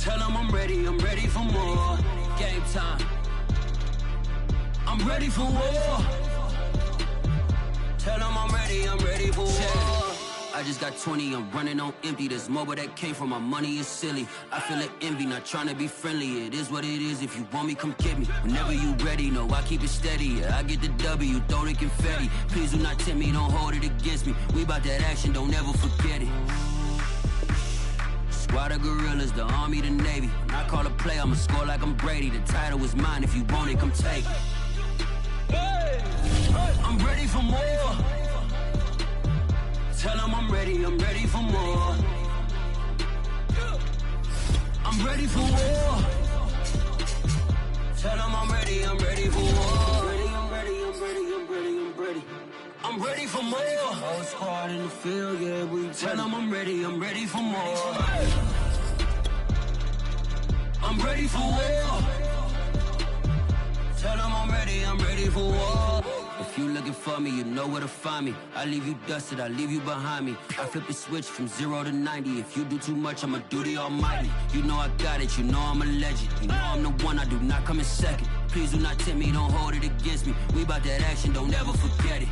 Tell them I'm ready for more. Game time. I'm ready for war. Tell them I'm ready for war. I just got 20, I'm running on empty. This mobile that came from my money is silly. I feel like envy, not trying to be friendly. It is what it is, if you want me, come get me. Whenever you ready, no, I keep it steady. Yeah, I get the W, throw the confetti. Please do not tempt me, don't hold it against me. We about that action, don't ever forget it. Squad of gorillas, the army, the navy. When I call a play, I'ma score like I'm Brady. The title is mine, if you want it, come take it. I'm ready for more. Tell them I'm ready for more. I'm ready for war. Tell them I'm ready for war. I'm ready for more. Whole squad in the field, yeah, we tell them I'm ready for more. I'm ready for war. Tell them I'm ready for war. If you looking for me, you know where to find me. I leave you dusted, I leave you behind me. I flip the switch from 0 to 90. If you do too much, I'ma do the almighty. You know I got it, you know I'm a legend. You know I'm the one, I do not come in second. Please do not tempt me, don't hold it against me. We about that action, don't ever forget it.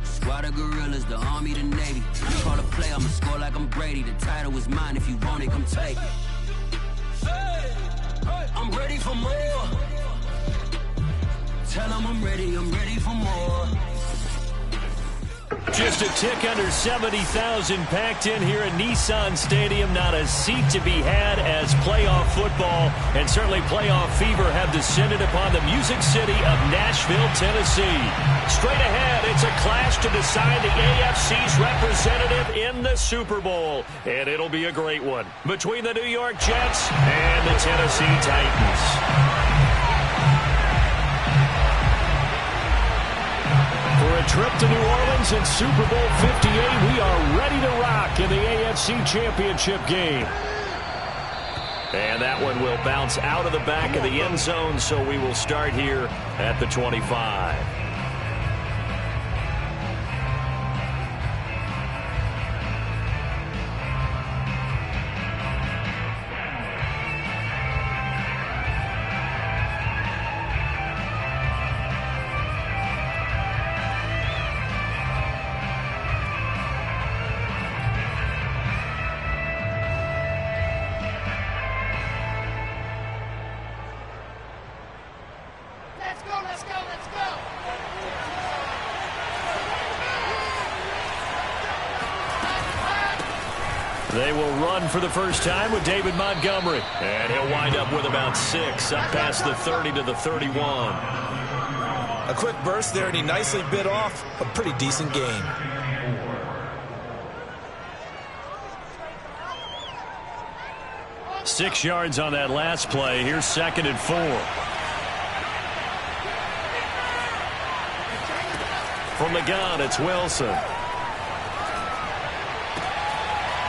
Squad of gorillas, the army, the navy. When I call a play, I'ma score like I'm Brady. The title is mine, if you want it, come take it. I'm ready for more. Tell them I'm ready for more. Just a tick under 70,000 packed in here at Nissan Stadium. Not a seat to be had as playoff football and certainly playoff fever have descended upon the Music City of Nashville, Tennessee. Straight ahead, it's a clash to decide the AFC's representative in the Super Bowl. And it'll be a great one between the New York Jets and the Tennessee Titans. For a trip to New Orleans in Super Bowl 58, we are ready to rock in the AFC Championship game. And that one will bounce out of the back of the end zone, so we will start here at the 25. They will run for the first time with David Montgomery. And he'll wind up with about 6, up past the 30 to the 31. A quick burst there, and he nicely bit off a pretty decent game. Six yards on that last play. Here's 2nd and 4. From the gun, it's Wilson.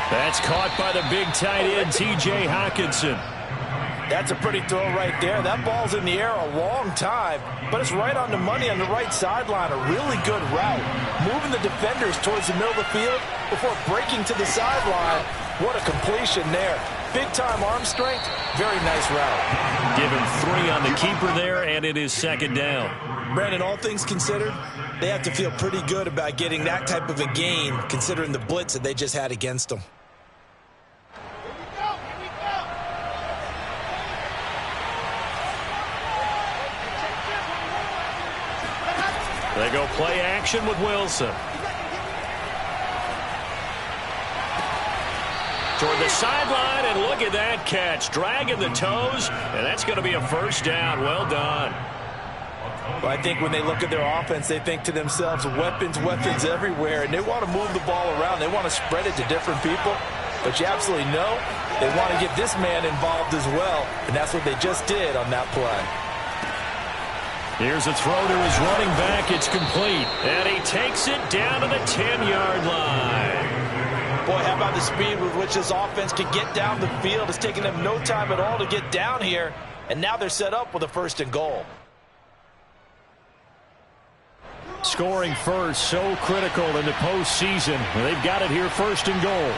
That's caught by the big tight end, T.J. Hockenson. That's a pretty throw right there. That ball's in the air a long time, but it's right on the money on the right sideline. A really good route. Moving the defenders towards the middle of the field before breaking to the sideline. What a completion there. Big-time arm strength. Very nice route. Give him 3 on the keeper there, and it is 2nd down. Brandon, all things considered, they have to feel pretty good about getting that type of a gain, considering the blitz that they just had against them. They go play action with Wilson. Toward the sideline, and look at that catch. Dragging the toes, and that's going to be a first down. Well done. Well, I think when they look at their offense, they think to themselves, weapons everywhere, and they want to move the ball around. They want to spread it to different people. But you absolutely know they want to get this man involved as well, and that's what they just did on that play. Here's a throw to his running back. It's complete. And he takes it down to the 10-yard line. Boy, how about the speed with which this offense can get down the field? It's taking them no time at all to get down here. And now they're set up with a 1st and goal. Scoring first, so critical in the postseason. They've got it here, 1st and goal.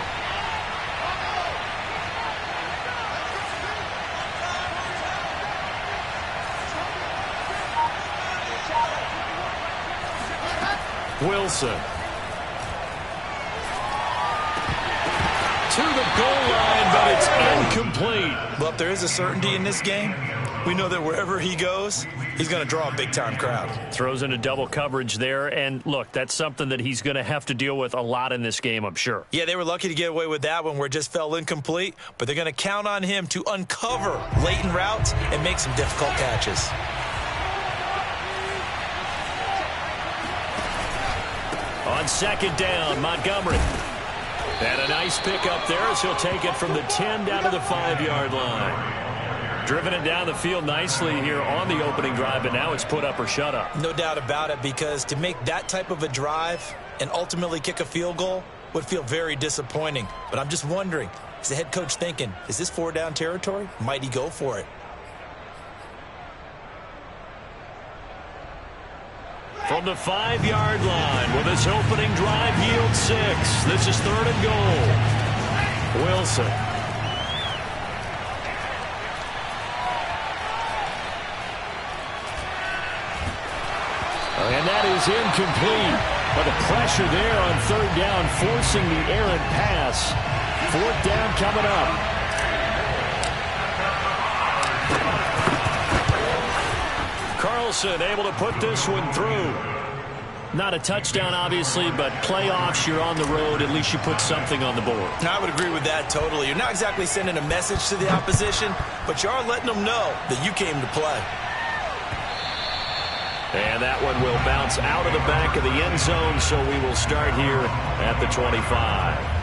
Wilson. To the goal line, but it's incomplete. Well, if there is a certainty in this game, we know that wherever he goes, he's going to draw a big-time crowd. Throws into double coverage there, and look, that's something that he's going to have to deal with a lot in this game, I'm sure. Yeah, they were lucky to get away with that one where it just fell incomplete, but they're going to count on him to uncover latent routes and make some difficult catches. On second down, Montgomery. And a nice pickup there as he'll take it from the 10 down to the 5-yard line. Driven it down the field nicely here on the opening drive, and now it's put up or shut up. No doubt about it, because to make that type of a drive and ultimately kick a field goal would feel very disappointing. But I'm just wondering, is the head coach thinking, is this 4-down territory? Might he go for it? From the 5-yard line, will this opening drive yield 6? This is 3rd and goal. Wilson. And that is incomplete. But the pressure there on 3rd down, forcing the errant pass. 4th down coming up. Carlson able to put this one through. Not a touchdown, obviously, but playoffs, you're on the road. At least you put something on the board. I would agree with that totally. You're not exactly sending a message to the opposition, but you are letting them know that you came to play. And that one will bounce out of the back of the end zone, so we will start here at the 25.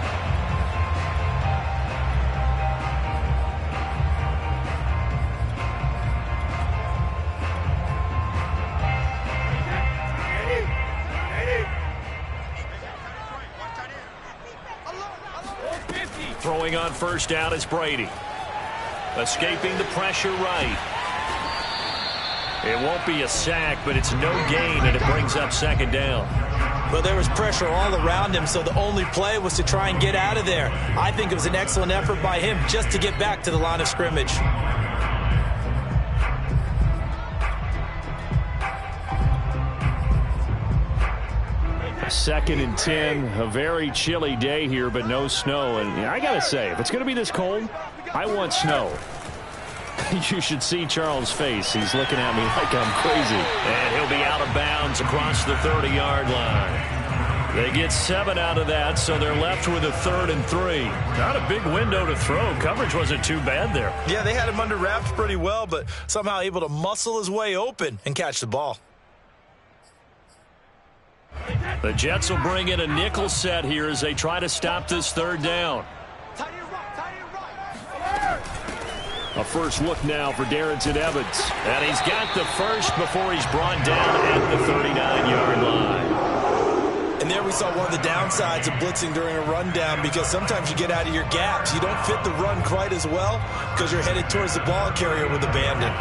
Throwing on 1st down is Brady. Escaping the pressure right. It won't be a sack, but it's no gain, and it brings up 2nd down. Well, there was pressure all around him, so the only play was to try and get out of there. I think it was an excellent effort by him just to get back to the line of scrimmage. 2nd and 10, a very chilly day here, but no snow. And I got to say, if it's going to be this cold, I want snow. You should see Charles' face. He's looking at me like I'm crazy. And he'll be out of bounds across the 30-yard line. They get 7 out of that, so they're left with a 3rd and 3. Not a big window to throw. Coverage wasn't too bad there. Yeah, they had him under wraps pretty well, but somehow able to muscle his way open and catch the ball. The Jets will bring in a nickel set here as they try to stop this 3rd down. A first look now for Darrington Evans. And he's got the first before he's brought down at the 39-yard line. And there we saw one of the downsides of blitzing during a rundown, because sometimes you get out of your gaps. You don't fit the run quite as well because you're headed towards the ball carrier with abandon.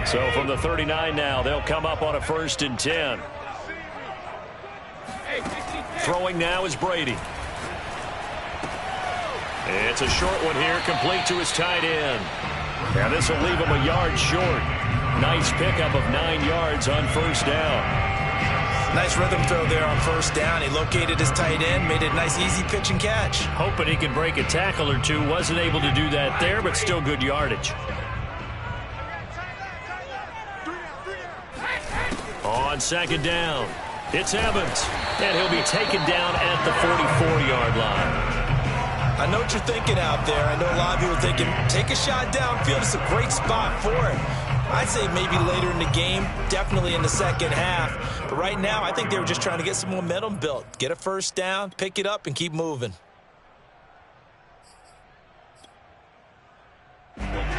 So from the 39 now, they'll come up on a 1st and 10. Throwing now is Brady. It's a short one here, complete to his tight end. And this will leave him a yard short. Nice pickup of 9 yards on 1st down. Nice rhythm throw there on 1st down. He located his tight end, made it a nice easy pitch and catch. Hoping he could break a tackle or two. Wasn't able to do that there, but still good yardage. On 2nd down, it's Evans. And he'll be taken down at the 44-yard line. I know what you're thinking out there. I know a lot of people are thinking, take a shot downfield. It's a great spot for it. I'd say maybe later in the game, definitely in the 2nd half. But right now, I think they were just trying to get some momentum built. Get a 1st down, pick it up, and keep moving.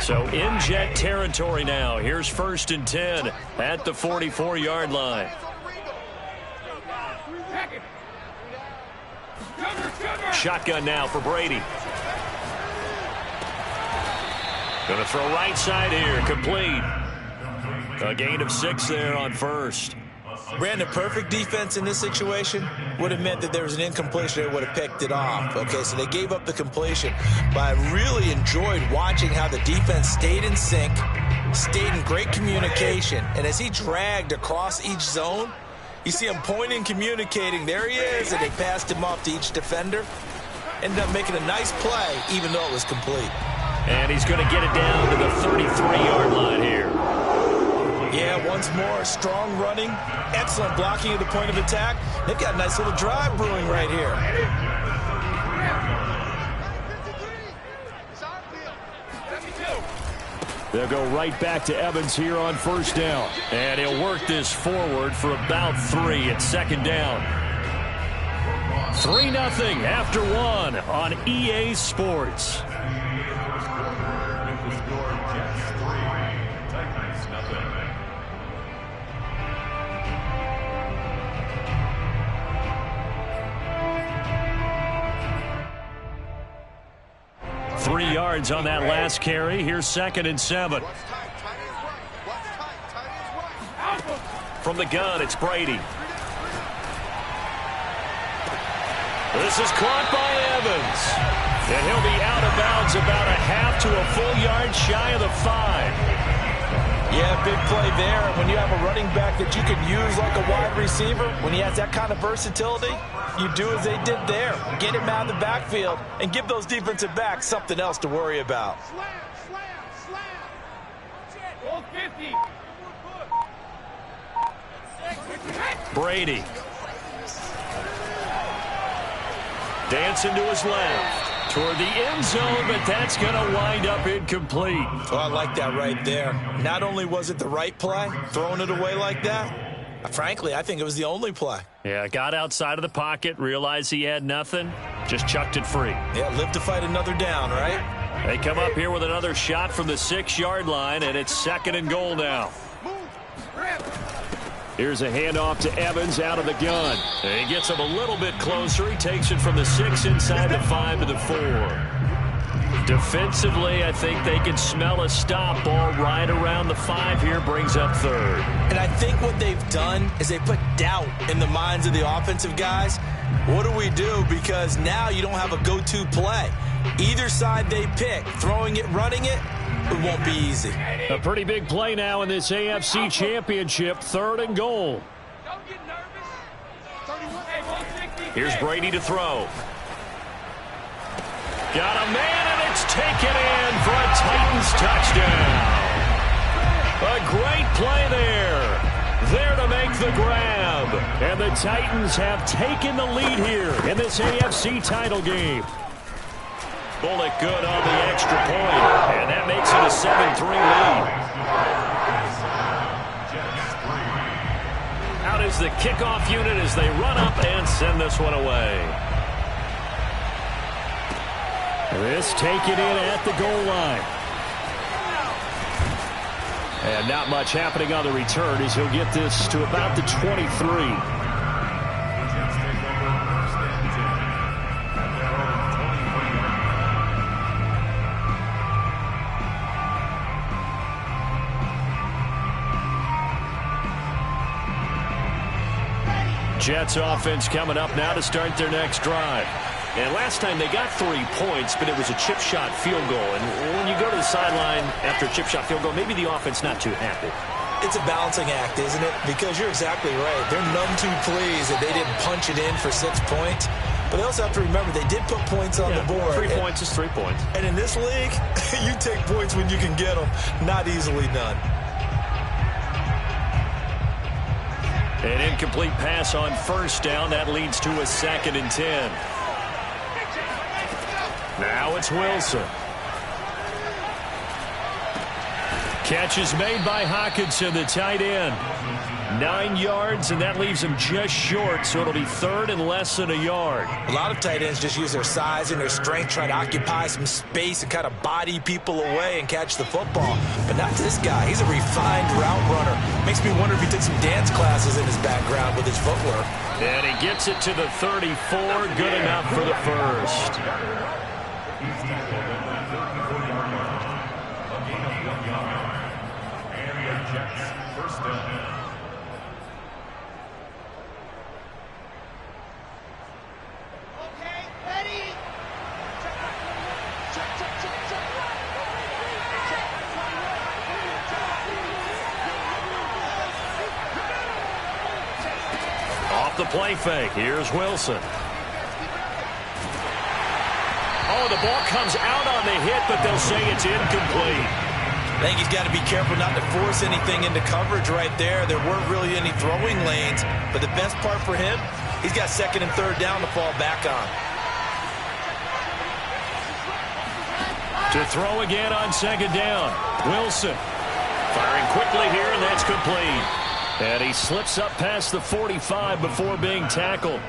So in Jet territory now. Here's 1st and 10 at the 44-yard line. Shotgun now for Brady. Going to throw right side here, complete. A gain of 6 there on 1st. Brandon, perfect defense in this situation would have meant that there was an incompletion. They would have picked it off. Okay, so they gave up the completion. But I really enjoyed watching how the defense stayed in sync, stayed in great communication. And as he dragged across each zone, You see him pointing, communicating. There he is, and they passed him off to each defender. Ended up making a nice play, even though it was complete. And he's going to get it down to the 33-yard line here. Yeah, once more, strong running, excellent blocking at the point of attack. They've got a nice little drive brewing right here. They'll go right back to Evans here on first down. And he'll work this forward for about 3 at second down. 3-0 after 1 on EA Sports. 3 yards on that last carry. Here's 2nd and 7. From the gun, it's Brady. This is caught by Evans. And he'll be out of bounds about a half to a full yard shy of the 5. Yeah, big play there. When you have a running back that you can use like a wide receiver, when he has that kind of versatility, you do as they did there. Get him out of the backfield and give those defensive backs something else to worry about. Brady. Dancing to his left. Toward the end zone, but that's going to wind up incomplete. Oh, I like that right there. Not only was it the right play, throwing it away like that, frankly, I think it was the only play. Yeah, got outside of the pocket, realized he had nothing, just chucked it free. Yeah, live to fight another down, right? They come up here with another shot from the 6-yard line, and it's 2nd and goal now. Here's a handoff to Evans out of the gun. And he gets him a little bit closer. He takes it from the 6 inside the 5 to the 4. Defensively, I think they can smell a stop ball right around the 5 here. Brings up 3rd. And I think what they've done is they put doubt in the minds of the offensive guys. What do we do? Because now you don't have a go-to play. Either side they pick, throwing it, running it, it won't be easy. A pretty big play now in this AFC Championship. 3rd and goal. Don't get nervous. Here's Brady to throw. Got a man, and it's taken in for a Titans touchdown. A great play there. There to make the grab. And the Titans have taken the lead here in this AFC title game. Bullock good on the extra point, and that makes it a 7-3 lead. Out is the kickoff unit as they run up and send this one away. This taken in at the goal line. And not much happening on the return as he'll get this to about the 23. Jets offense coming up now to start their next drive. And last time they got 3 points, but it was a chip shot field goal. And when you go to the sideline after a chip shot field goal, maybe the offense not too happy. It's a balancing act, isn't it? Because you're exactly right. They're none too pleased that they didn't punch it in for 6 points. But they also have to remember they did put points on the board. 3 points is 3 points. And in this league, you take points when you can get them. Not easily done. An incomplete pass on first down. That leads to a 2nd and 10. Now it's Wilson. Catch is made by Hockenson, the tight end. 9 yards, and that leaves him just short, so it'll be 3rd and less than a yard. A lot of tight ends just use their size and their strength, try to occupy some space and kind of body people away and catch the football. But not this guy. He's a refined route runner. Makes me wonder if he took some dance classes in his background with his footwork. And he gets it to the 34. Good enough for the first. off the play fake. Here's Wilson. Oh, the ball comes out on the hit, but they'll say it's incomplete. I think he's got to be careful not to force anything into coverage right there. There weren't really any throwing lanes, but the best part for him, he's got second and third down to fall back on. To throw again on second down. Wilson firing quickly here, and that's complete. And he slips up past the 45 before being tackled.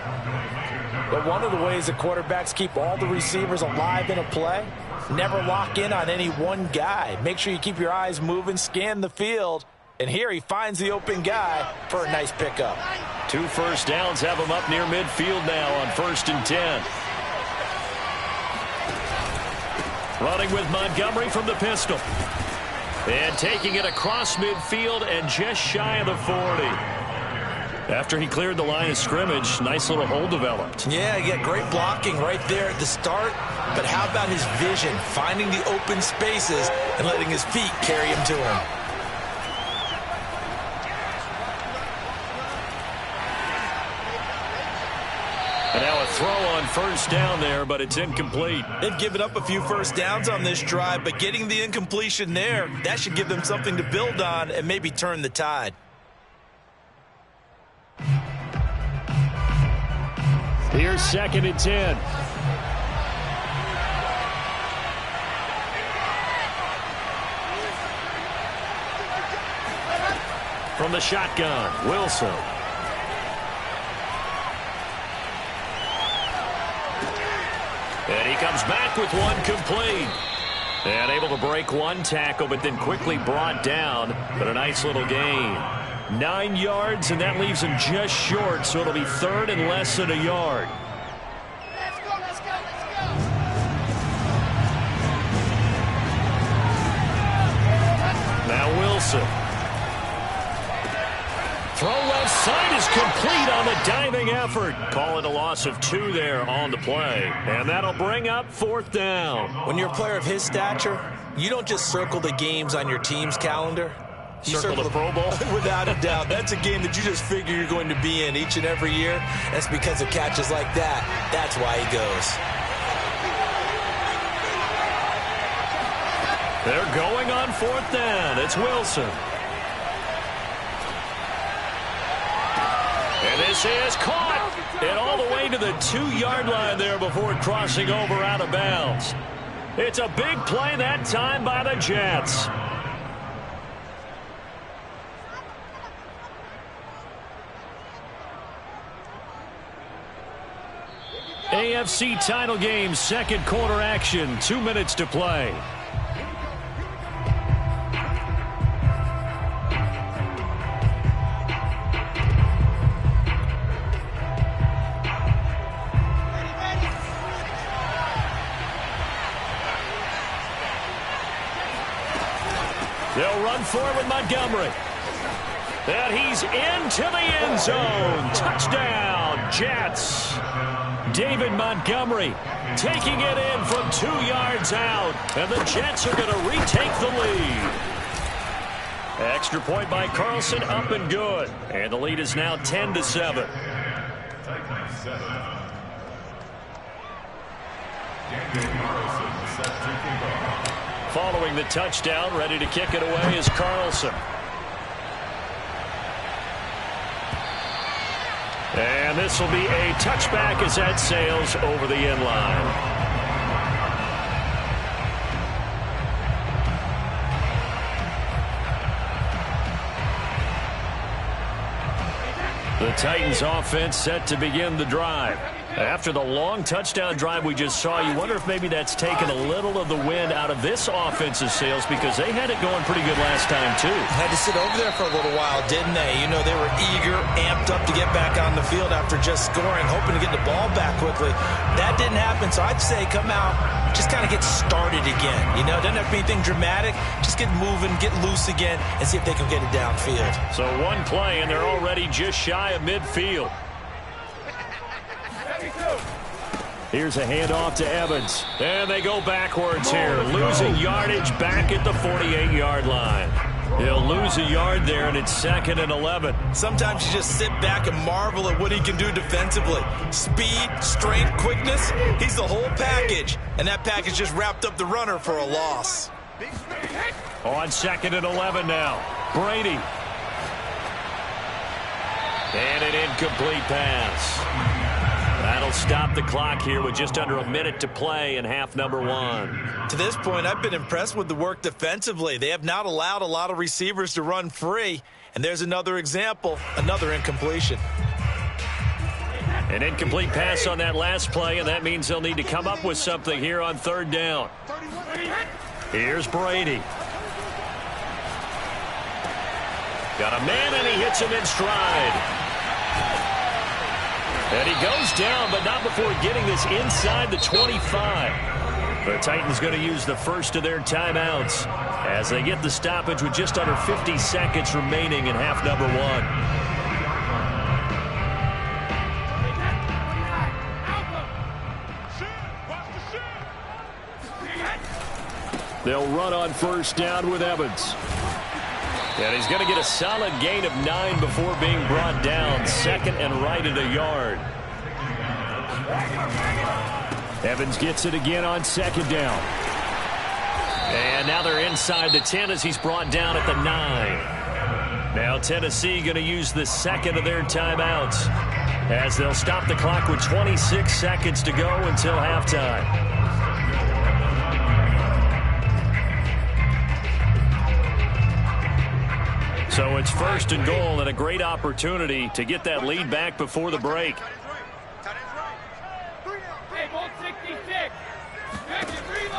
But one of the ways that quarterbacks keep all the receivers alive in a play, never lock in on any one guy. Make sure you keep your eyes moving, scan the field. And here he finds the open guy for a nice pickup. 2 first downs have him up near midfield now on 1st and 10. Running with Montgomery from the pistol. And taking it across midfield and just shy of the 40. After he cleared the line of scrimmage, nice little hole developed. Yeah, he got great blocking right there at the start. But how about his vision, finding the open spaces and letting his feet carry him to him. And now a throw on first down there, but it's incomplete. They've given up a few first downs on this drive, but getting the incompletion there, that should give them something to build on and maybe turn the tide. Here's 2nd and 10. From the shotgun, Wilson. And he comes back with one complete. And able to break one tackle, but then quickly brought down. But a nice little gain. 9 yards, and that leaves him just short, so it'll be 3rd and less than a yard. Let's go, let's go, let's go. Now Wilson. Throw left side is complete on the diving effort. Call it a loss of 2 there on the play. And that'll bring up 4th down. When you're a player of his stature, you don't just circle the games on your team's calendar. Circle the Pro Bowl? Without a doubt. That's a game that you just figure you're going to be in each and every year. That's because of catches like that. That's why he goes. They're going on 4th down. It's Wilson. And this is caught. And all the way to the 2-yard line there before crossing over out of bounds. It's a big play that time by the Jets. AFC title game, 2nd quarter action, 2 minutes to play. They'll run forward with Montgomery. And he's into the end zone. Touchdown, Jets. David Montgomery taking it in from 2 yards out. And the Jets are going to retake the lead. Extra point by Carlson, up and good. And the lead is now 10-7. Following the touchdown, ready to kick it away is Carlson. And this will be a touchback as that sails over the end line. The Titans offense set to begin the drive. After the long touchdown drive we just saw, you wonder if maybe that's taken a little of the wind out of this offense's sails because they had it going pretty good last time, too. Had to sit over there for a little while, didn't they? You know, they were eager, amped up to get back on the field after just scoring, hoping to get the ball back quickly. That didn't happen, so I'd say come out, just kind of get started again. You know, doesn't have to be anything dramatic. Just get moving, get loose again, and see if they can get it downfield. So one play, and they're already just shy of midfield. Here's a handoff to Evans. And they go backwards here, losing yardage back at the 48-yard line. He'll lose a yard there, and it's 2nd and 11. Sometimes you just sit back and marvel at what he can do defensively. Speed, strength, quickness, he's the whole package. And that package just wrapped up the runner for a loss. On 2nd and 11 now. Brady. And an incomplete pass. That'll stop the clock here with just under a minute to play in half number 1. To this point, I've been impressed with the work defensively. They have not allowed a lot of receivers to run free. And there's another example, another incompletion. An incomplete pass on that last play, and that means they'll need to come up with something here on 3rd down. Here's Brady. Got a man, and he hits him in stride. And he goes down, but not before getting this inside the 25. The Titans going to use the first of their timeouts as they get the stoppage with just under 50 seconds remaining in half number 1. They'll run on 1st down with Evans. And he's going to get a solid gain of 9 before being brought down. 2nd and right at a yard. Evans gets it again on 2nd down. And now they're inside the 10 as he's brought down at the 9. Now Tennessee going to use the 2nd of their timeouts as they'll stop the clock with 26 seconds to go until halftime. So it's 1st and goal and a great opportunity to get that lead back before the break.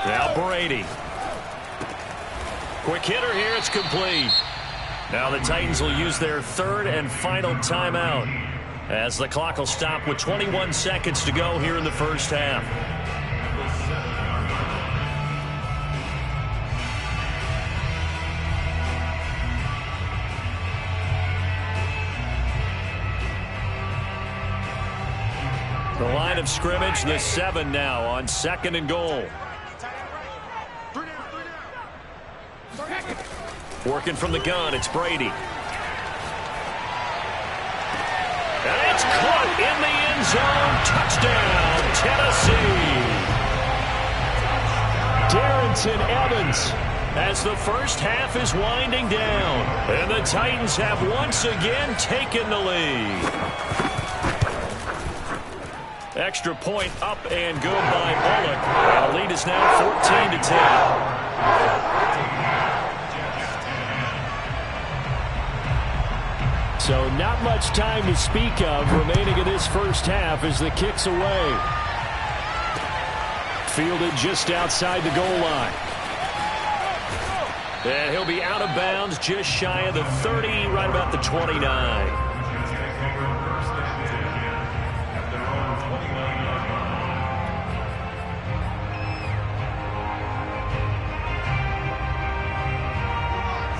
Now Brady. Quick hitter here, it's complete. Now the Titans will use their 3rd and final timeout as the clock will stop with 21 seconds to go here in the 1st half. The line of scrimmage, the 7 now on 2nd and goal. Working from the gun, it's Brady. And it's caught in the end zone. Touchdown, Tennessee. Darrington Evans as the 1st half is winding down. And the Titans have once again taken the lead. Extra point up and good by Bullock. And the lead is now 14-10. So not much time to speak of remaining in this 1st half as the kick's away. Fielded just outside the goal line. And he'll be out of bounds just shy of the 30, right about the 29.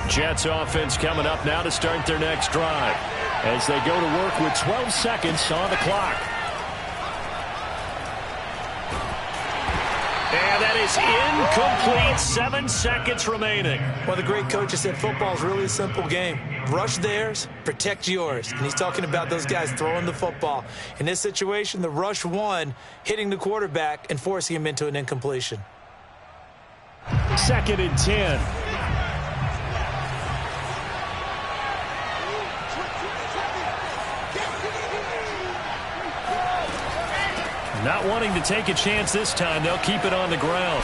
Jets offense coming up now to start their next drive as they go to work with 12 seconds on the clock. And that is incomplete. 7 seconds remaining. Well, the great coaches said football is really a simple game. Rush theirs, protect yours. And he's talking about those guys throwing the football. In this situation, the rush won, hitting the quarterback and forcing him into an incompletion. 2nd and 10. Not wanting to take a chance this time, they'll keep it on the ground.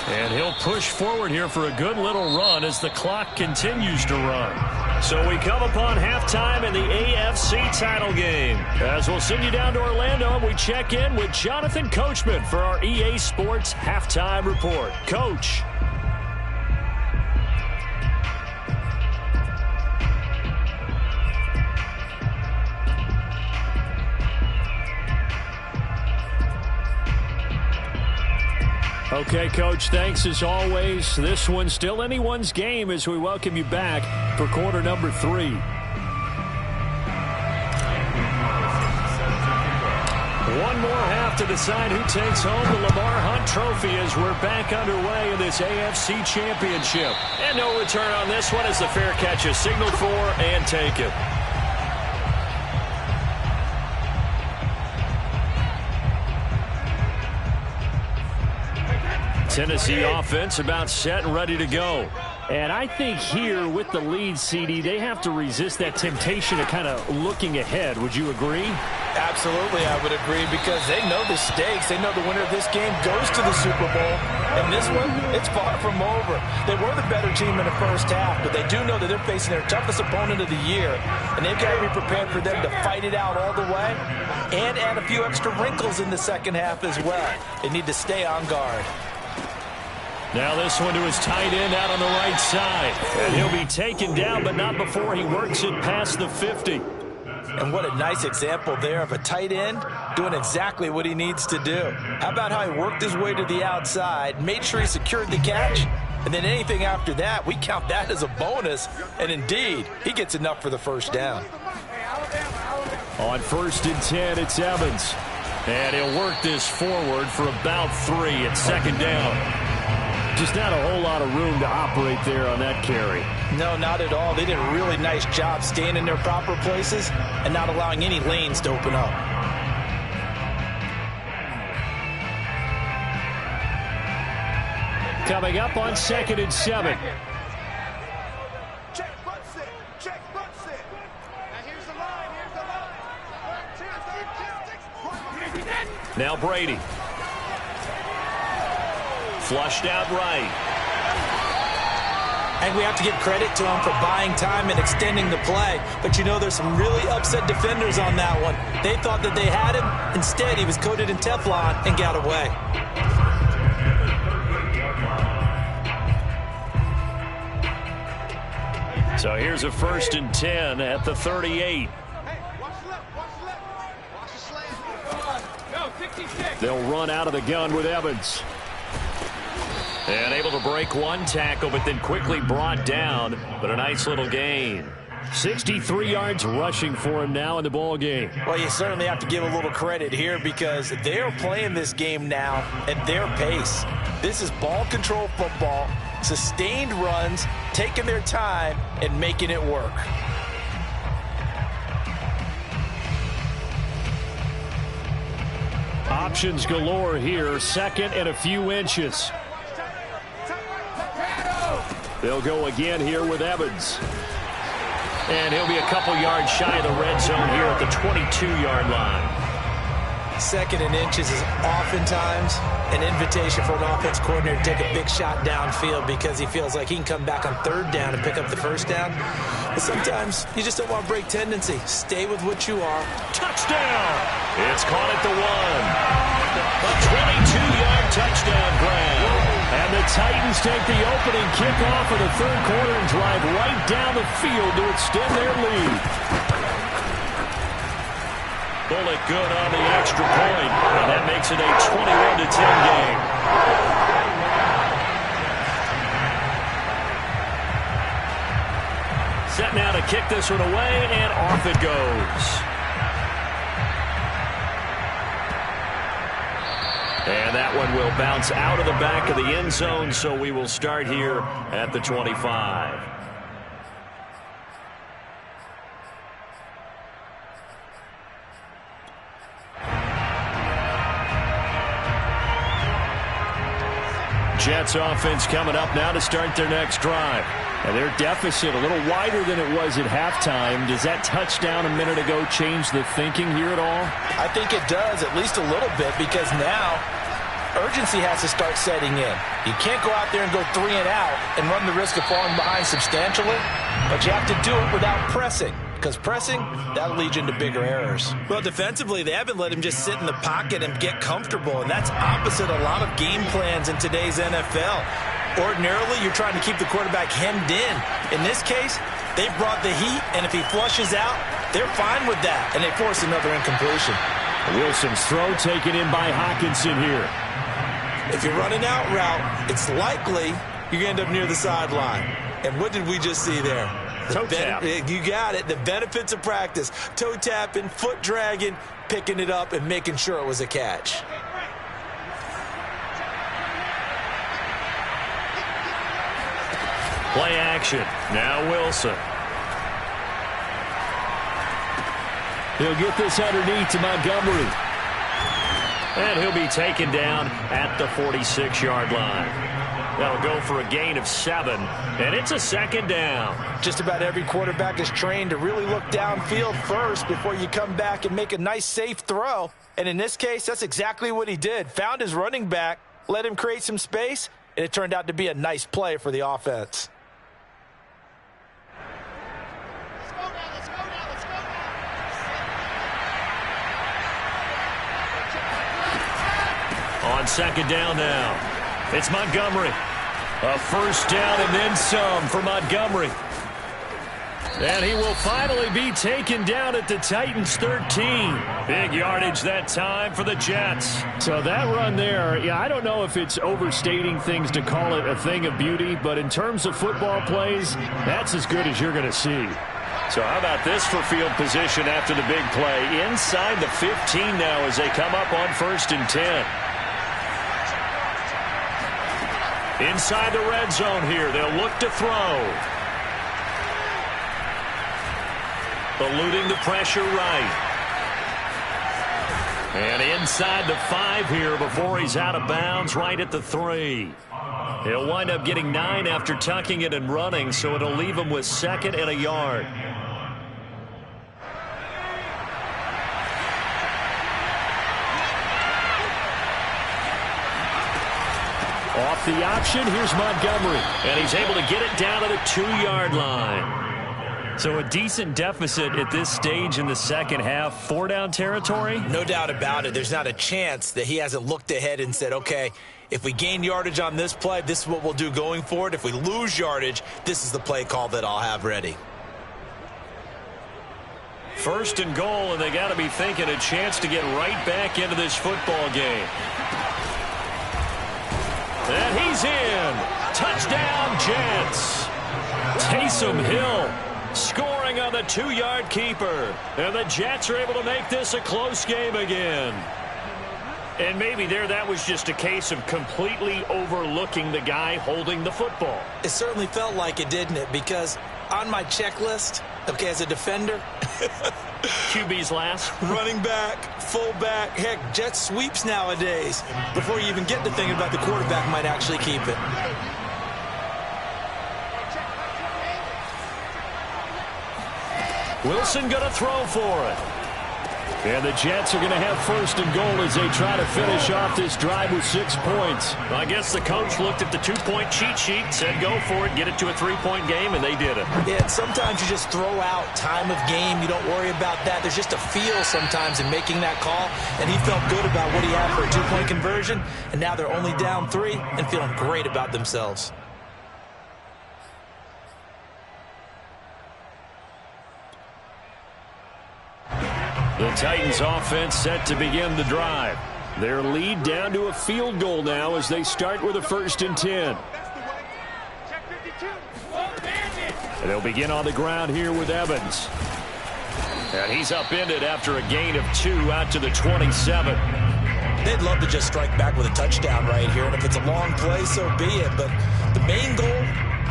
And he'll push forward here for a good little run as the clock continues to run. So we come upon halftime in the AFC title game. As we'll send you down to Orlando, we check in with Jonathan Coachman for our EA Sports Halftime Report. Coach. Okay, Coach, thanks as always. This one's still anyone's game as we welcome you back for quarter number 3. 1 one more half to decide who takes home the Lamar Hunt Trophy as we're back underway in this AFC Championship. And no return on this one as the fair catch is signaled for and taken. Tennessee offense about set and ready to go. And I think here with the lead, CD, they have to resist that temptation of kind of looking ahead. Would you agree? Absolutely, I would agree, because they know the stakes. They know the winner of this game goes to the Super Bowl. And this one, it's far from over. They were the better team in the first half, but they do know that they're facing their toughest opponent of the year. And they've got to be prepared for them to fight it out all the way and add a few extra wrinkles in the second half as well. They need to stay on guard. Now this one to his tight end out on the right side. And he'll be taken down, but not before he works it past the 50. And what a nice example there of a tight end doing exactly what he needs to do. How about how he worked his way to the outside, made sure he secured the catch, and then anything after that, we count that as a bonus. And indeed, he gets enough for the first down. On 1st and 10, it's Evans. And he'll work this forward for about 3 at second down. Just not a whole lot of room to operate there on that carry. No, not at all. They did a really nice job staying in their proper places and not allowing any lanes to open up. Coming up on 2nd and 7. Check, front set. Check, front set. Now here's the line. Here's the line. Now Brady. Flushed out right. And we have to give credit to him for buying time and extending the play. But you know, there's some really upset defenders on that one. They thought that they had him. Instead, he was coated in Teflon and got away. So here's a 1st and 10 at the 38. They'll run out of the gun with Evans. And able to break one tackle, but then quickly brought down. But a nice little gain. 63 yards rushing for him now in the ball game. Well, you certainly have to give a little credit here because they're playing this game now at their pace. This is ball control football, sustained runs, taking their time and making it work. Options galore here. 2nd and a few inches. They'll go again here with Evans. And he'll be a couple yards shy of the red zone here at the 22-yard line. 2nd and inches is oftentimes an invitation for an offense coordinator to take a big shot downfield because he feels like he can come back on 3rd down and pick up the 1st down. But sometimes you just don't want to break tendency. Stay with what you are. Touchdown! It's caught at the 1. A 22-yard touchdown grab. And the Titans take the opening kickoff of the 3rd quarter and drive right down the field to extend their lead. Bullet good on the extra point, and that makes it a 21-10 game. Set now to kick this one away, and off it goes. And that one will bounce out of the back of the end zone, so we will start here at the 25. Jets offense coming up now to start their next drive. And their deficit a little wider than it was at halftime. Does that touchdown a minute ago change the thinking here at all? I think it does, at least a little bit, because now urgency has to start setting in. You can't go out there and go 3 and out and run the risk of falling behind substantially, but you have to do it without pressing. Because pressing, that'll lead you into bigger errors. Well, defensively, they haven't let him just sit in the pocket and get comfortable, and that's opposite a lot of game plans in today's NFL. Ordinarily, you're trying to keep the quarterback hemmed in. In this case, they brought the heat, and if he flushes out, they're fine with that, and they force another incompletion. Wilson's throw taken in by Hockenson here. If you're running out route, it's likely you're going to end up near the sideline. And what did we just see there? Toe tap. You got it. The benefits of practice. Toe tapping, foot dragging. picking it up and making sure it was a catch. Play action. Now Wilson. He'll get this underneath to Montgomery. And he'll be taken down at the 46-yard line. That'll go for a gain of 7, and it's a second down. Just about every quarterback is trained to really look downfield first before you come back and make a nice, safe throw. And in this case, that's exactly what he did. Found his running back, let him create some space, and it turned out to be a nice play for the offense. On second down now. It's Montgomery. A first down and then some for Montgomery. And he will finally be taken down at the Titans' 13. Big yardage that time for the Jets. So that run there, yeah, I don't know if it's overstating things to call it a thing of beauty, but in terms of football plays, that's as good as you're going to see. So how about this for field position after the big play? Inside the 15 now as they come up on 1st and 10. Inside the red zone here, they'll look to throw. Eluding the pressure right. And inside the 5 here before he's out of bounds right at the 3. He'll wind up getting 9 after tucking it and running, so it'll leave him with 2nd and a yard. Off the option, here's Montgomery. And he's able to get it down to the 2-yard line. So a decent deficit at this stage in the second half. 4-down territory? No doubt about it. There's not a chance that he hasn't looked ahead and said, okay, if we gain yardage on this play, this is what we'll do going forward. If we lose yardage, this is the play call that I'll have ready. 1st and goal, and they got to be thinking a chance to get right back into this football game. And he's in. Touchdown, Jets. Taysom Hill scoring on the 2-yard keeper. And the Jets are able to make this a close game again. And maybe that was just a case of completely overlooking the guy holding the football. It certainly felt like it, didn't it? Because on my checklist, okay, as a defender, QB's last. running back, fullback, heck, jet sweeps nowadays. Before you even get to thinking about the quarterback might actually keep it. Wilson going to throw for it. And the Jets are going to have 1st and goal as they try to finish off this drive with 6 points. I guess the coach looked at the 2-point cheat sheet, said go for it, get it to a 3-point game, and they did it. Yeah, and sometimes you just throw out time of game. You don't worry about that. There's just a feel sometimes in making that call, and he felt good about what he had for a 2-point conversion, and now they're only down 3 and feeling great about themselves. The Titans offense set to begin the drive. Their lead down to a field goal now as they start with a 1st and 10. And they'll begin on the ground here with Evans. And he's upended after a gain of 2 out to the 27. They'd love to just strike back with a touchdown right here, and if it's a long play, so be it. But the main goal,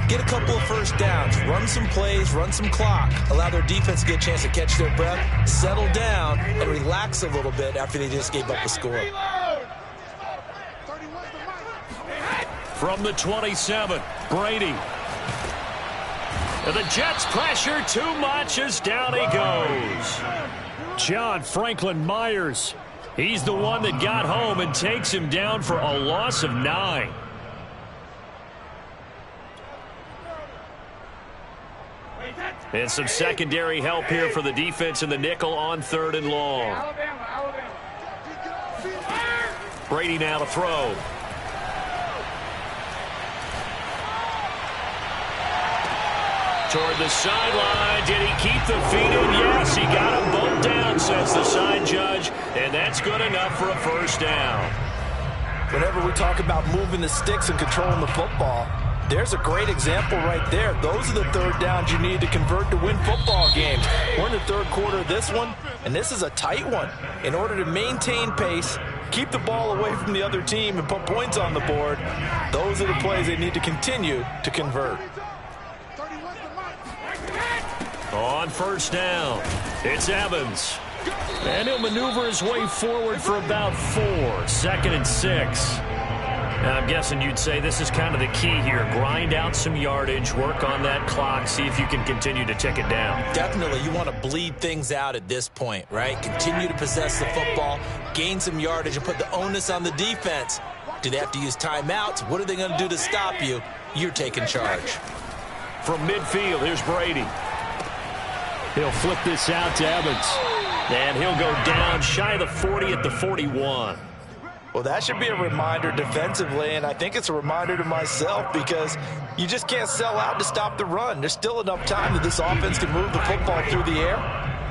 get a couple of 1st downs, run some plays, run some clock, allow their defense to get a chance to catch their breath, settle down, and relax a little bit after they just gave up a score. From the 27, Brady. And the Jets pressure too much as down he goes. John Franklin Myers. He's the one that got home and takes him down for a loss of 9. And some secondary help here for the defense in the nickel on 3rd and long. Brady now to throw. Toward the sideline. Did he keep the feet in? Yes, he got them both down, says the side judge. And that's good enough for a 1st down. Whenever we talk about moving the sticks and controlling the football, There's a great example right there. Those are the third downs you need to convert to win football games. We're in the third quarter of this one, and this is a tight one. In order to maintain pace, keep the ball away from the other team, and put points on the board, those are the plays they need to continue to convert. On first down, it's Evans. And he'll maneuver his way forward for about 4. 2nd and 6. Now, I'm guessing you'd say this is kind of the key here. Grind out some yardage, work on that clock, see if you can continue to tick it down. Definitely, you want to bleed things out at this point, right? Continue to possess the football, gain some yardage, and put the onus on the defense. Do they have to use timeouts? What are they going to do to stop you? You're taking charge. From midfield, here's Brady. He'll flip this out to Evans. And he'll go down shy of the 40 at the 41. Well, that should be a reminder defensively, and I think it's a reminder to myself because you just can't sell out to stop the run. There's still enough time that this offense can move the football through the air,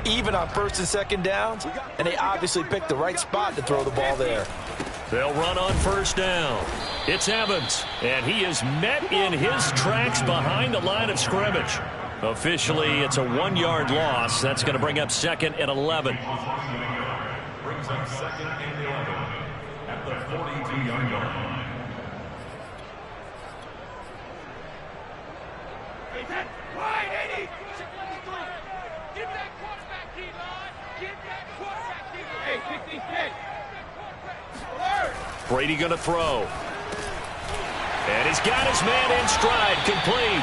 even on 1st and 2nd downs, and they obviously picked the right spot to throw the ball there. They'll run on first down. It's Evans, and he is met in his tracks behind the line of scrimmage. Officially, it's a 1-yard loss. That's going to bring up 2nd and 11. Brings up 2nd and 11 at the 42-yard line. Hey, that wide, Eddie! Give that quarterback, D-line! Give that quarterback, D-line! Hey, 56! Brady going to throw. And he's got his man in stride, complete.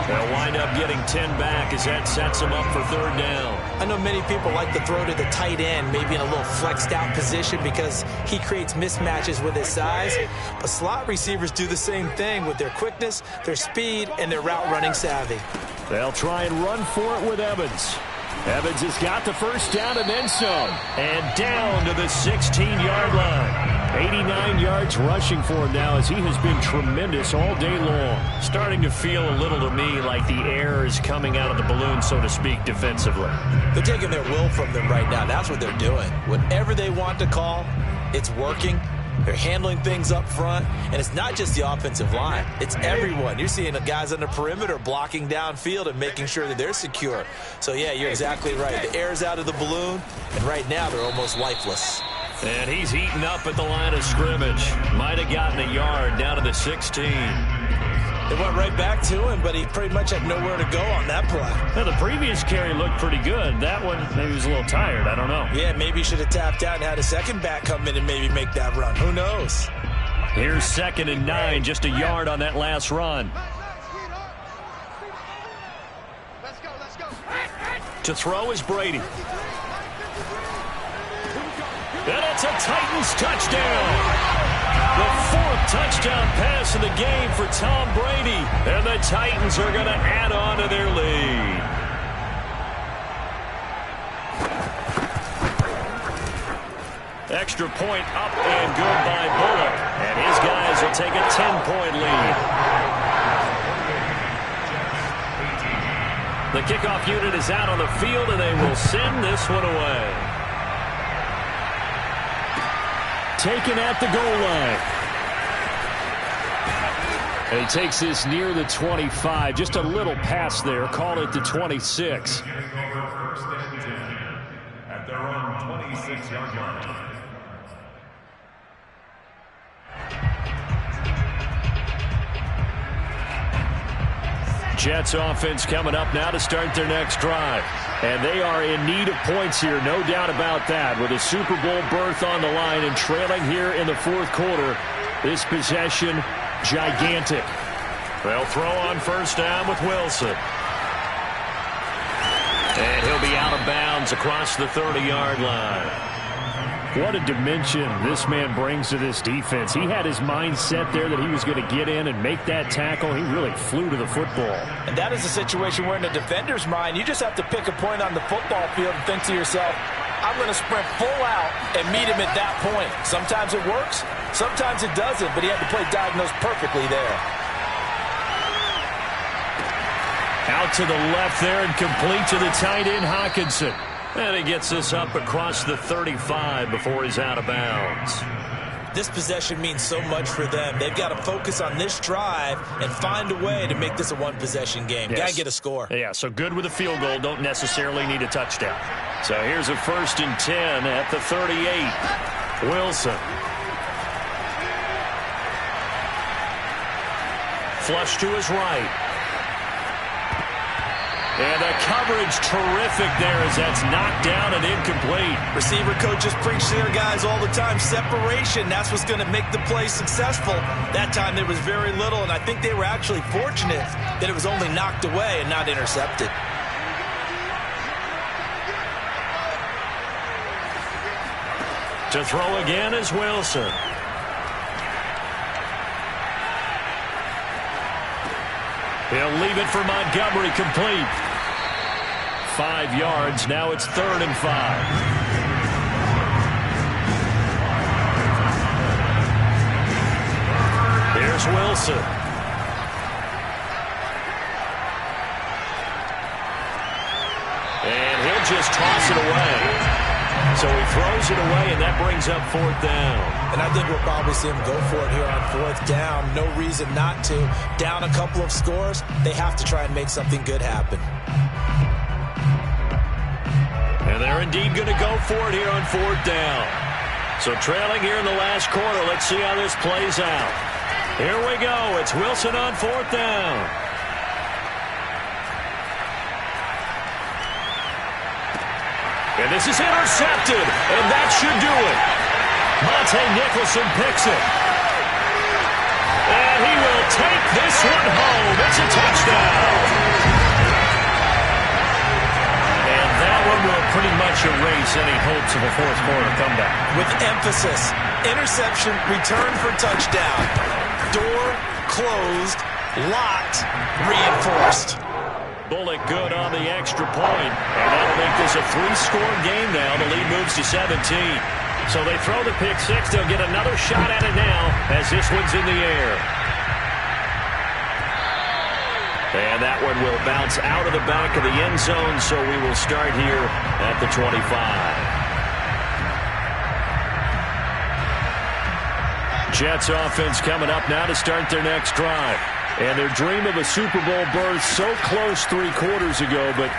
They'll wind up getting 10 back as that sets him up for 3rd down. I know many people like to throw to the tight end, maybe in a little flexed out position because he creates mismatches with his size. But slot receivers do the same thing with their quickness, their speed, and their route running savvy. They'll try and run for it with Evans. Evans has got the first down and then some. And down to the 16-yard line. 89 yards rushing for him now as he has been tremendous all day long. Starting to feel a little to me like the air is coming out of the balloon, so to speak, defensively. They're taking their will from them right now. That's what they're doing. Whatever they want to call, it's working. They're handling things up front, and it's not just the offensive line. It's everyone. You're seeing the guys on the perimeter blocking downfield and making sure that they're secure. So, yeah, you're exactly right. The air's out of the balloon, and right now they're almost lifeless. And he's heating up at the line of scrimmage. Might have gotten a yard down to the 16. They went right back to him, but he pretty much had nowhere to go on that play. Now, the previous carry looked pretty good. That one, maybe he was a little tired. I don't know. Yeah, maybe he should have tapped out and had a second back come in and maybe make that run. Who knows? Here's 2nd and 9, just a yard on that last run. Let's go. To throw is Brady. And it's a Titans touchdown. The 4th touchdown pass of the game for Tom Brady. And the Titans are going to add on to their lead. Extra point up and good by Bullock. And his guys will take a 10-point lead. The kickoff unit is out on the field, and they will send this one away. Taken at the goal line. And he takes this near the 25. Just a little pass there. Call it the 26. At their own 26-yard line. Jets offense coming up now to start their next drive. And they are in need of points here, no doubt about that. With a Super Bowl berth on the line and trailing here in the 4th quarter, this possession, gigantic. They'll throw on first down with Wilson. And he'll be out of bounds across the 30-yard line. What a dimension this man brings to this defense. He had his mind set there that he was going to get in and make that tackle. He really flew to the football. And that is a situation where in the defender's mind, you just have to pick a point on the football field and think to yourself, I'm going to sprint full out and meet him at that point. Sometimes it works, sometimes it doesn't, but he had to play diagnosed perfectly there. Out to the left there and complete to the tight end, Hockenson. And he gets this up across the 35 before he's out of bounds. this possession means so much for them. They've got to focus on this drive and find a way to make this a one-possession game. Yes. Got to get a score. Yeah, so good with a field goal. Don't necessarily need a touchdown. So here's a 1st and 10 at the 38. Wilson. Flush to his right. And the coverage terrific there as that's knocked down and incomplete. Receiver coaches preach to their guys all the time. Separation, that's what's going to make the play successful. That time there was very little, and I think they were actually fortunate that it was only knocked away and not intercepted. To throw again is Wilson. He'll leave it for Montgomery, complete. 5 yards. Now it's 3rd and 5. Here's Wilson. And he'll just toss it away. So he throws it away, and that brings up 4th down. And I think we'll probably see him go for it here on 4th down. No reason not to. Down a couple of scores, they have to try and make something good happen. And they're indeed going to go for it here on 4th down. So trailing here in the last quarter, let's see how this plays out. Here we go. It's Wilson on 4th down. And this is intercepted, and that should do it. Monte Nicholson picks it. And he will take this one home. It's a touchdown. And that one will pretty much erase any hopes of a 4th quarter comeback. With emphasis, interception, return for touchdown. Door closed, locked, reinforced. Bullock good on the extra point. And that'll make this a 3-score game now. The lead moves to 17. So they throw the pick 6. They'll get another shot at it now as this one's in the air. And that one will bounce out of the back of the end zone. So we will start here at the 25. Jets offense coming up now to start their next drive. And their dream of a Super Bowl berth so close 3 quarters ago, but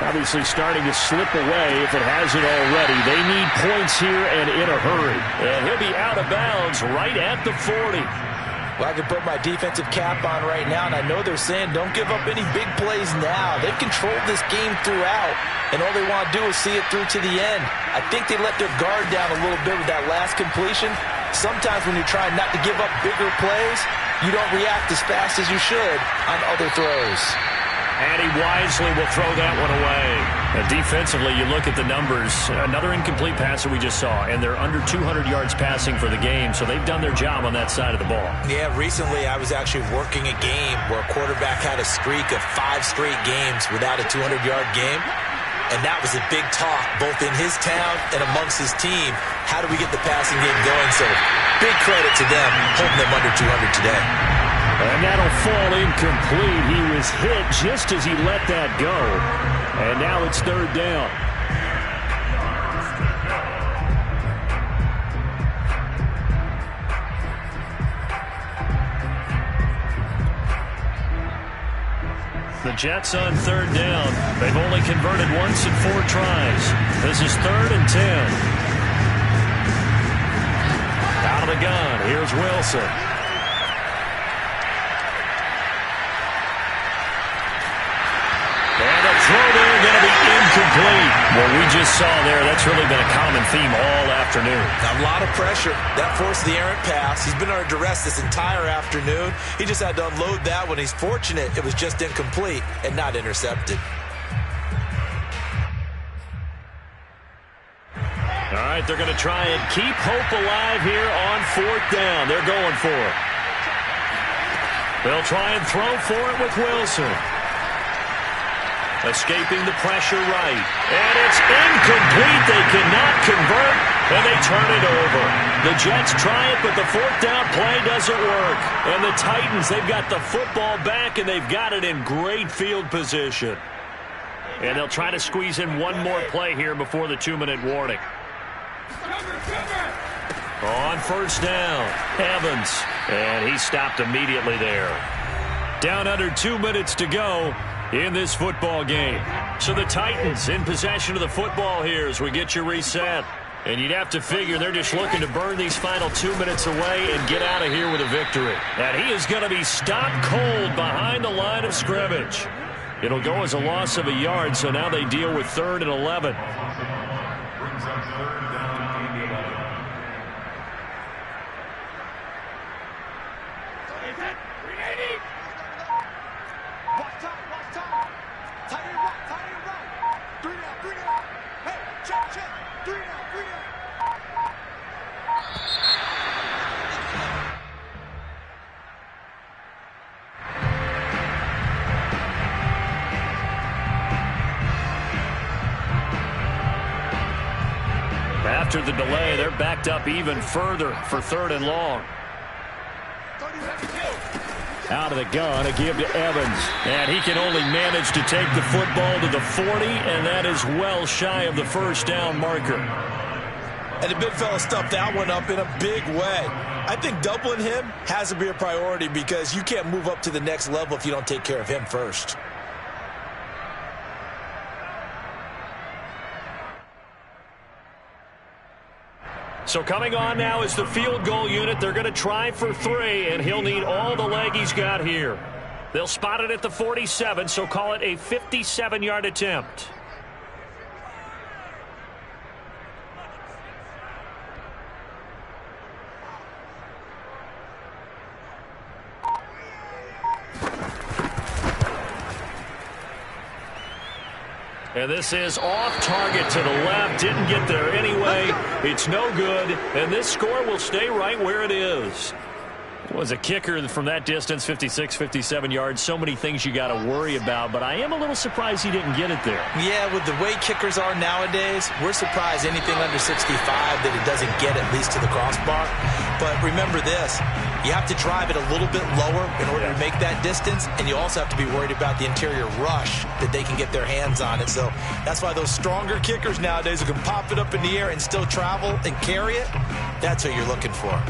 obviously starting to slip away if it hasn't already. They need points here and in a hurry. And he'll be out of bounds right at the 40. Well, I can put my defensive cap on right now, and I know they're saying don't give up any big plays now. They've controlled this game throughout, and all they want to do is see it through to the end. I think they let their guard down a little bit with that last completion. Sometimes when you're trying not to give up bigger plays, you don't react as fast as you should on other throws. And he wisely will throw that one away. Defensively, you look at the numbers. Another incomplete passer we just saw, and they're under 200 yards passing for the game, so they've done their job on that side of the ball. Yeah, recently I was actually working a game where a quarterback had a streak of 5 straight games without a 200-yard game. And that was a big talk, both in his town and amongst his team. How do we get the passing game going? So big credit to them, holding them under 200 today. And that'll fall incomplete. He was hit just as he let that go. And now it's 3rd down. The Jets on 3rd down. They've only converted once in 4 tries. This is 3rd and 10. Out of the gun. Here's Wilson. And a throw there going to be incomplete. What we just saw there, that's really been a common theme all afternoon. A lot of pressure. That forced the errant pass. He's been under duress this entire afternoon. He just had to unload that one. He's fortunate it was just incomplete and not intercepted. All right, they're going to try and keep hope alive here on 4th down. They're going for it. They'll try and throw for it with Wilson. Escaping the pressure right. And it's incomplete. They cannot convert, and they turn it over. The Jets try it, but the 4th down play doesn't work. And the Titans, they've got the football back, and they've got it in great field position. And they'll try to squeeze in one more play here before the 2-minute warning. On first down, Evans. And he stopped immediately there. Down under 2 minutes to go in this football game. So the Titans in possession of the football here as we get you reset. And you'd have to figure they're just looking to burn these final 2 minutes away and get out of here with a victory. And he is going to be stopped cold behind the line of scrimmage. It'll go as a loss of a yard, so now they deal with 3rd and 11. Brings up 3rd down and 11. Watch time. Tight end right. 3 down. Hey, check. 3 down. After the delay, they're backed up even further for 3rd and long. Out of the gun, a give to Evans. And he can only manage to take the football to the 40, and that is well shy of the first down marker. And the big fella stuffed that one up in a big way. I think doubling him has to be a priority because you can't move up to the next level if you don't take care of him first. So coming on now is the field goal unit. They're going to try for 3, and he'll need all the leg he's got here. They'll spot it at the 47, so call it a 57-yard attempt. And this is off target to the left. Didn't get there anyway. It's no good. And this score will stay right where it is. It was a kicker from that distance, 56, 57 yards. So many things you got to worry about. But I am a little surprised he didn't get it there. Yeah, with the way kickers are nowadays, we're surprised anything under 65 that it doesn't get at least to the crossbar. But remember this. You have to drive it a little bit lower in order to make that distance, and you also have to be worried about the interior rush that they can get their hands on it. So that's why those stronger kickers nowadays who can pop it up in the air and still travel and carry it, that's what you're looking for.